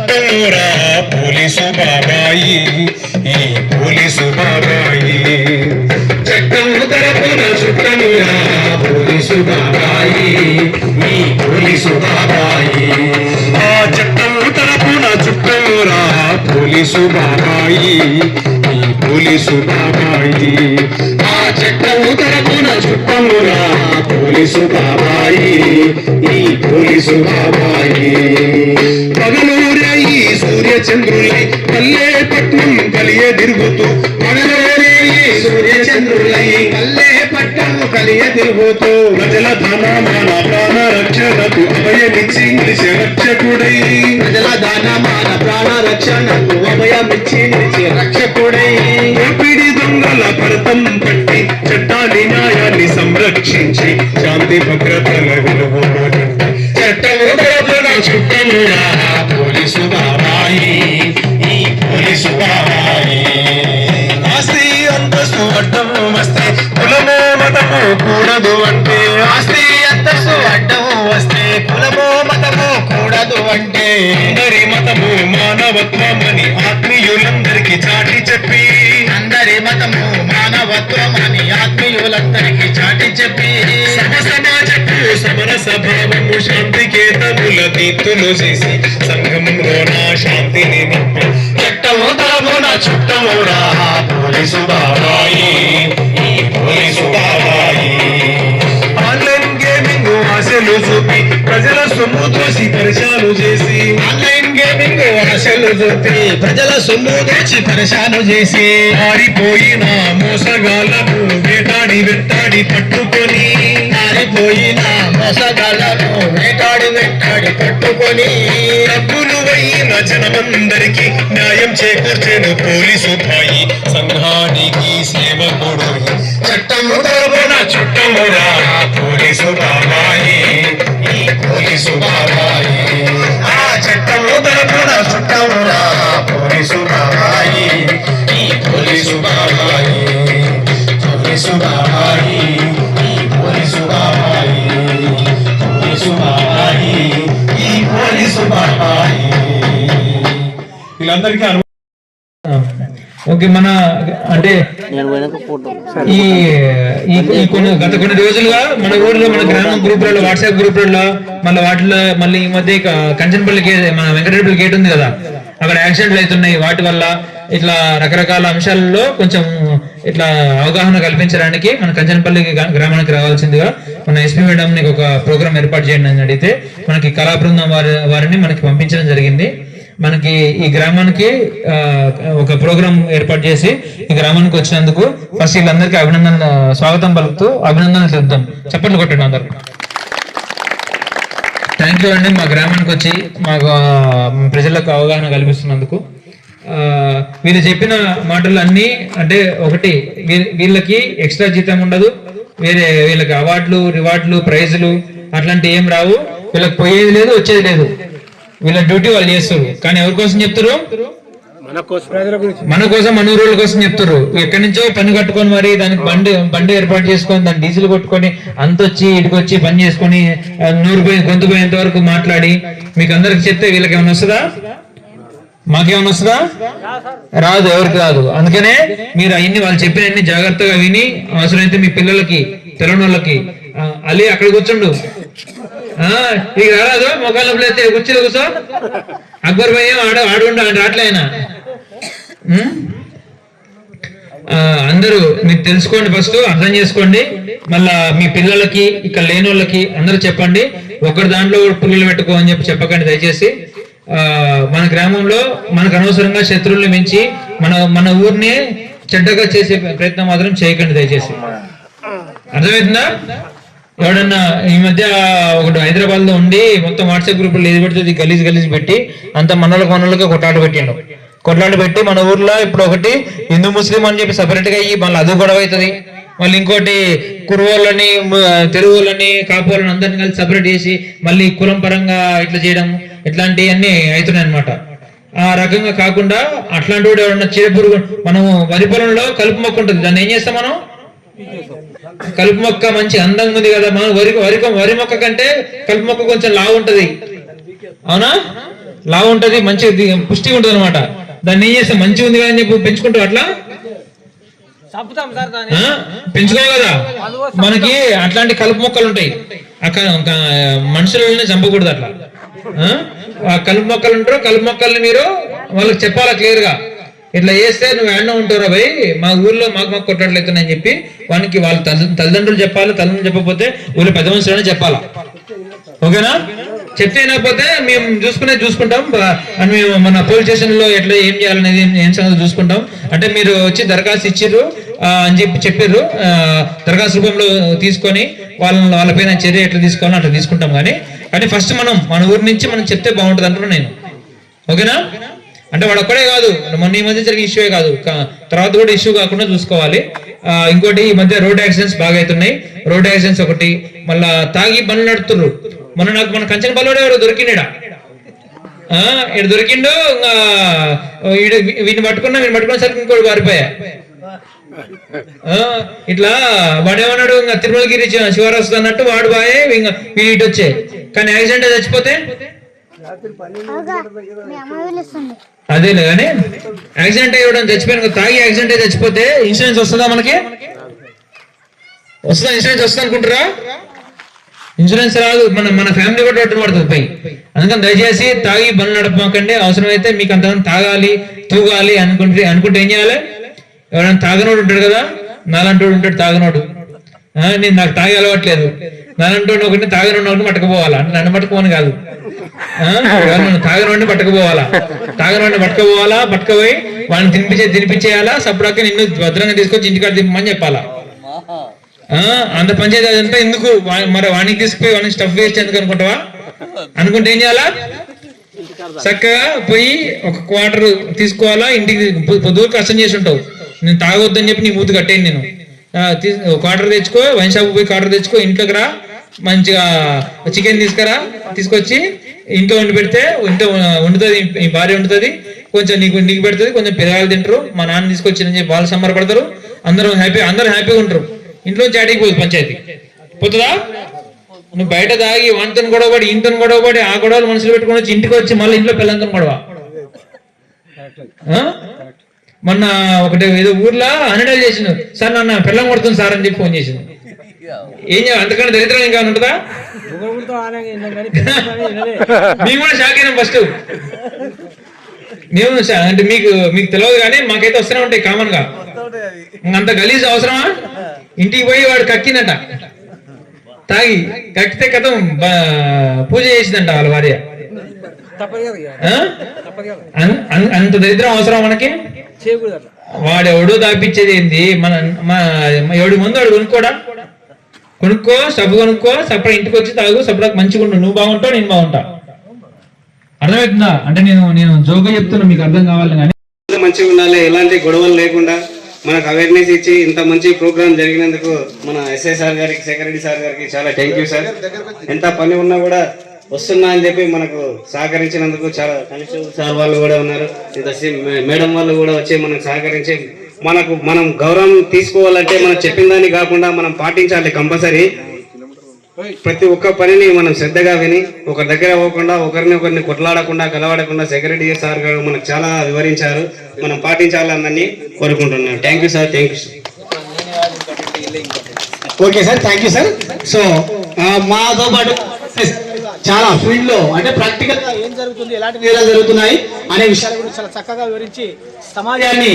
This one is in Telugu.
చుట్టమురా పోలీసు బాబాయి, ఈ పోలీసు బాబాయి. చట్టం తరపున చుట్టమురా పోలీసు బాబాయి, ఈ పోలీసు బాబాయి. ఆ చట్టం తరపున చుట్టమురా పోలీసు బాబాయి, ఈ పోలీసు బాబాయి. ఆ చట్టం తరపున చుట్టమురా పోలీసు బాబాయి, ఈ పోలీసు బాబాయి. పగలూరే ఈ సూర్య చంద్రులై పల్లె పట్నం కలియ తిరుగుతూ, పగలూరే ఈ సూర్య చంద్రులై పల్లె పట్నం కలియ తిరుగుతూ, ప్రజల ధన మాన ప్రాణ రక్షణకు అభయమిచ్చి నిలిచే రక్షకుడై, ప్రజల ధన మాన ప్రాణ రక్షణకు అభయమిచ్చి నిలిచే రక్షకుడై, దోపిడి దొంగల భరతం పట్టి చట్టాన్ని న్యాయాన్ని సంరక్షించి శాంతి భద్రతల విలువని చట్టము తరపున చుట్టమురా పోలీసు బాబాయి, ఈ పోలీసు బాబాయి. ఆస్తి అంతస్తు అడ్డం వస్తే కులమో మతము కూడదు అంటే, ఆస్తి అంతస్తు అడ్డం వస్తే కులమో మతము కూడదు అంటే, అందరి మతము మానవత్వమని ఆత్మీయులందరికీ చాటి చెప్పి, అందరి మతము మానవత్వమని ఆత్మీయులందరికీ చాటి చెప్పి, సమాజపు సమరస భావము శాంతికేతముల దీప్తులు చేసి సంఘంలోన శాంతిని నింపి చట్టము తరపున చుట్టమురా పోలీసు బాబాయి, ఈ పోలీసు బాబాయి. ఆన్లైన్ గేమింగ్ ఆశలు చూపి ప్రజల సొమ్ము దోసి పరిశాను చేసి, ఆన్లైన్ గేమింగ్ ఆశలు చూపి ప్రజల సొమ్ము దోచి పరిశాను చేసి, మారిపోయిన మోసగాళ్లను వేటాడి వెంటాడి పట్టుకొని, మారిపోయిన మోసగాళ్లను వేటాడి వెంటాడి పట్టుకొని, డబ్బులు అయిన జనమందరికి న్యాయం చేకూర్చెను పోలీసు భాయి, సంఘానికి సేవకుడు చట్టము తరపున చుట్టమురా పోలీసు బాబాయి, ఈ పోలీసు బాబాయి. ఆ చట్టము తరపున చుట్టమురా పోలీసు బాబాయి, ఈ పోలీసు బాబాయి, పోలీసు బాబాయి, ఈ పోలీసు బాబాయి, పోలీసు బాబాయి, ఈ పోలీసు బాబాయి. వీళ్ళందరికీ ఓకే. మన అంటే ఈ గత కొన్ని రోజులుగా మన ఊర్లో మన గ్రామం గ్రూపులలో వాట్సాప్ గ్రూపులలో మళ్ళీ వాటిలో మళ్ళీ ఈ మధ్య కంచనపల్లి గేట్ మన వెంకటరెడ్డి గేట్ ఉంది కదా, అక్కడ యాక్సిడెంట్లు అవుతున్నాయి. వాటి వల్ల ఇట్లా రకరకాల అంశాలలో కొంచెం ఇట్లా అవగాహన కల్పించడానికి మన కంచనపల్లి గ్రామానికి రావాల్సిందిగా మన ఎస్పీ మేడం ఒక ప్రోగ్రామ్ ఏర్పాటు చేయండి అని అడిగితే మనకి కళా బృందం వారిని మనకి పంపించడం జరిగింది. మనకి ఈ గ్రామానికి ఒక ప్రోగ్రాం ఏర్పాటు చేసి ఈ గ్రామానికి వచ్చినందుకు ఫస్ట్ వీళ్ళందరికీ స్వాగతం పలుకుతూ అభినందనలు చెప్తాం. చప్పట్లు కొట్టండి అందరు. థ్యాంక్ యూ అండి, మా గ్రామానికి వచ్చి మాకు ప్రజలకు అవగాహన కల్పిస్తున్నందుకు. వీళ్ళు చెప్పిన మాటలు అన్ని అంటే ఒకటి, వీళ్ళకి ఎక్స్ట్రా జీతం ఉండదు, వీళ్ళకి అవార్డులు రివార్డులు ప్రైజులు అట్లాంటి ఏం రావు, వీళ్ళకి పోయేది లేదు వచ్చేది లేదు, వీళ్ళ డ్యూటీ వాళ్ళు చేస్తారు. కానీ ఎవరి కోసం చెప్తారు? మన కోసం, మన ఊరోళ్ళ కోసం చెప్తారు. ఎక్కడి నుంచో పని కట్టుకొని మరి దానికి బండి ఏర్పాటు చేసుకొని దాన్ని డీజిల్ కొట్టుకొని అంతొచ్చి ఇటుకొచ్చి పని చేసుకొని గొంతు పోయేంత వరకు మాట్లాడి మీకు అందరికి చెప్తే వీళ్ళకి ఏమైనా వస్తుందా? మాకేమైనా వస్తుందా? రాదు, ఎవరికి రాదు. అందుకనే మీరు అవన్నీ వాళ్ళు చెప్పినన్ని జాగ్రత్తగా విని అవసరమైతే మీ పిల్లలకి తెలంగాణ వాళ్ళకి అలీ అక్కడ కూర్చోండు, ఇక రాదు మొక్కలు అయితే కూర్చో కూర్చో అక్బర్ భయ్య ఆడుకుంటా రాట్లే ఆయన. అందరూ మీరు తెలుసుకోండి, ఫస్ట్ అర్థం చేసుకోండి, మళ్ళా మీ పిల్లలకి ఇక్కడ లేని వాళ్ళకి అందరూ చెప్పండి. ఒకరి దాంట్లో పుల్లలు పెట్టుకో అని చెప్పకండి దయచేసి. మన గ్రామంలో మనకు అనవసరంగా శత్రువుల్ని మించి మన ఊరిని చెడ్డగా చేసే ప్రయత్నం మాత్రం చేయకండి దయచేసి. అర్థమవుతుందా? ఎవడన్నా ఈ మధ్య ఒకటి హైదరాబాద్ లో ఉండి మొత్తం వాట్సాప్ గ్రూప్ లో ఏది పెడితే గలీజ్ పెట్టి అంత మనోళ్ళకి కొట్లాట పెట్టి మన ఊర్లో ఇప్పుడు ఒకటి హిందూ ముస్లిం అని చెప్పి సపరేట్ గా అయ్యి మళ్ళీ అది గొడవ అవుతుంది. మళ్ళీ ఇంకోటి కురువోళ్ళని తెలుగు వాళ్ళని కాపులని అందరిని కలిసి సపరేట్ చేసి మళ్ళీ కులం పరంగా ఇట్లా చేయడం ఇట్లాంటివన్నీ అవుతున్నాయి అనమాట. ఆ రకంగా కాకుండా అట్లాంటి కూడా ఎవరన్నా చీడపురుగు, మనము వరి పొలంలో కలుపు మొక్క ఉంటుంది, దాన్ని ఏం చేస్తాం మనం? కలుపు మొక్క మంచి అందంగా ఉంది కదా, మనం వరి మొక్క కంటే కలుపు మొక్క కొంచెం లావు ఉంటది, అవునా? లావు ఉంటది, మంచి పుష్టిగా ఉంటది అనమాట. దాన్ని ఏం చేస్తే మంచిగా ఉంది కానీ చెప్పి పెంచుకుంటాం అట్లా పెంచుకోవాలి కదా. మనకి అట్లాంటి కలుపు మొక్కలు ఉంటాయి, మనుషులని చంపకూడదు అట్లా. ఆ కలుపు మొక్కలు ఉంటారు, కలుపు మొక్కల్ని మీరు వాళ్ళకి చెప్పాలా క్లియర్ గా, ఇట్లా చేస్తే నువ్వు ఏడన్నా ఉంటారా భయ్, మా ఊర్లో మాకు కొట్టట్లేదని చెప్పి వానికి వాళ్ళ తల్లిదండ్రులు చెప్పాలి. తల్లిదండ్రులు చెప్పకపోతే ఊళ్ళో పెద్ద మనుషులనే చెప్పాలా. ఓకేనా? చెప్తే అయినకపోతే మేము చూసుకుంటాం అని మేము మన పోలీస్ స్టేషన్ లో ఎట్లా ఏం చేయాలనేది ఏం సంగతి చూసుకుంటాం. అంటే మీరు వచ్చి దరఖాస్తు ఇచ్చిర్రు అని చెప్పారు, దరఖాస్తు రూపంలో తీసుకొని వాళ్ళపైన చర్య ఎట్లా తీసుకోవాలో అట్లా తీసుకుంటాం. కానీ ఫస్ట్ మన ఊరి నుంచి మనం చెప్తే బాగుంటుంది అంటున్నాను నేను. ఓకేనా? అంటే వాడు ఒక్కడే కాదు, మొన్న ఈ మధ్య జరిగే ఇష్యూ కాదు, తర్వాత కూడా ఇష్యూ కాకుండా చూసుకోవాలి. ఇంకోటి ఈ మధ్య రోడ్ యాక్సిడెంట్స్ బాగా అవుతున్నాయి. రోడ్ యాక్సిడెంట్స్ ఒకటి, మళ్ళా తాగి బండ్లు నడుతున్నారు. మన కంచెన బల్లవాడు ఎవరు దొరికిండా, ఇక్కడ దొరికిండు. వీడిని పట్టుకున్నసరికి ఇంకోటి పారిపోయా. ఇట్లా వాడేమన్నాడు, ఇంకా తిరుమలగిరి శివారు వస్తుంది అన్నట్టు వాడు బాయే వీడి ఇటు వచ్చే. కానీ యాక్సిడెంట్ చచ్చిపోతే అదేలే. కానీ యాక్సిడెంట్ అయ్యడం చచ్చిపోయిన తాగి యాక్సిడెంట్ అయి చచ్చిపోతే ఇన్సూరెన్స్ వస్తుందా? మనకి వస్తుందా? ఇన్సూరెన్స్ వస్తుంది అనుకుంటారా? ఇన్సూరెన్స్ రాదు. మన ఫ్యామిలీ కూడా రొట్టె పడుతుంది పై. అందుకని దయచేసి తాగి బండ్లు నడపకండి. అవసరమైతే మీకు అంతమంది తాగాలి తూగాలి అనుకుంటే ఏం చేయాలి? ఎవరైనా తాగనోడు ఉంటాడు కదా, నాలంటోడు ఉంటాడు తాగనోడు. నేను నాకు తాగి అలవాట్లేదు, నాలంటోడు ఒకటి తాగనోడు ఒకటి పట్టుకుపోవాలా. అంటే నన్ను పట్టుకోమని కాదు, ఎవరైనా తాగనోడిని పట్టుకుపోవాలా. పట్టుకుపోయి వాళ్ళని తినిపించేయాలా. సప్పుడాక నిన్ను భద్రంగా తీసుకొచ్చి ఇంటికాడ తిప్పమని చెప్పాలా. అంత పంచాయతీ అదంతా ఎందుకు? మరి వానికి తీసుకుపోయి వానికి స్టఫ్ వేస్ట్ ఎందుకు అనుకుంటావా? అనుకుంటే ఏం చేయాలా? చక్కగా పోయి ఒక క్వార్టర్ తీసుకోవాలా. ఇంటికి పొద్దుకు కష్టం చేసి ఉంటావు, నేను తాగొద్దని చెప్పి నీ మూతి కట్టేయండి. నేను క్వార్టర్ తెచ్చుకో, వైన్ షాప్ పోయి క్వార్టర్ తెచ్చుకో, ఇంట్లోకి రా, మంచిగా చికెన్ తీసుకొచ్చి ఇంట్లో వండి పెడితే వండుతుంది, మీ భార్య వండుతుంది, కొంచెం నీకు పెడుతుంది, కొంచెం పిల్లలు తింటారు. మా నాన్న తీసుకొచ్చి చెప్పి వాళ్ళు సంబరపడతారు, అందరూ హ్యాపీగా ఉంటారు. ఇంట్లో చాటికి పోదు పంచాయతీ పోతుందా? నువ్వు బయట తాగి వంటను గొడవపడి ఇంటిని గొడవపడి ఆ గొడవలు మనసులు పెట్టుకుని వచ్చి ఇంటికి వచ్చి మళ్ళీ ఇంట్లో పిల్లలతో గొడవ. మొన్న ఒకటి ఏదో ఊర్లో హండ్రెడ్ చేసిండు, సార్ నన్ను పిల్లం కొడుతుంది సార్ అని చెప్పి ఫోన్ చేసింది. ఏం చేయాలి? అంతకన్నా దరిద్రం ఇంకా ఉంటుందా? మేము కూడా షాక్ అయినాం ఫస్ట్. మేము అంటే మీకు తెలియదు కానీ మాకైతే వస్తూనే ఉంటాయి కామన్ గా. అంత గలీజ్ అవసరమా? ఇంటికి పోయి వాడు కక్కిందట, తాగి కక్కితే కథం పూజ చేసిందంట వాళ్ళ భార్య. అంత దరిద్రం అవసరం మనకి? వాడెవడో దాపిచ్చేది ఏంది? ఎవడి ముందు వాడు కొనుక్కో సబ్బు కొనుక్కో, సపరేట్ ఇంటికి వచ్చి తాగు, సపరేట్ మంచిగా ఉండు. నువ్వు బాగుంటావు, నేను బాగుంటా. అర్థమవుతుందా? అంటే నేను జోగా చెప్తున్నా, మీకు అర్థం కావాలి. కానీ మంచిగా ఉండాలి, ఎలాంటి గొడవలు లేకుండా మనకు అవేర్నెస్ ఇచ్చి ఇంత మంచి ప్రోగ్రామ్ జరిగినందుకు మన ఎస్ఐ సార్ గారికి, సెక్రటరీ సార్ గారికి చాలా థ్యాంక్ యూ సార్. ఎంత పని ఉన్నా కూడా వస్తున్నా అని చెప్పి మనకు సహకరించినందుకు చాలా కానిస్టేబుల్ సార్ వాళ్ళు కూడా ఉన్నారు, ఇంత మేడం వాళ్ళు కూడా వచ్చి మనకు సహకరించి మనం గౌరవం తీసుకోవాలంటే మనం చెప్పిన దాన్ని కాకుండా మనం పాటించాలి కంపల్సరీ. ప్రతి ఒక్క పనిని మనం శ్రద్ధగా విని ఒకరి దగ్గర పోకుండా ఒకరిని కొట్లాడకుండా కలవాడకుండా సెక్రటరీ సార్ గారు మనకు చాలా వివరించారు. మనం పాటించాలని కోరుకుంటున్నాను. Thank you sir. Thank you. Okay sir, thank you sir. So మాతో పాటు చాలా ఫీల్డ్ లో అంటే ప్రాక్టికల్ గా ఏం జరుగుతుంది, ఎలాంటి నేరాలు జరుగుతున్నాయి అనే విషయాల గురించి చాలా చక్కగా వివరించి సమాజాన్ని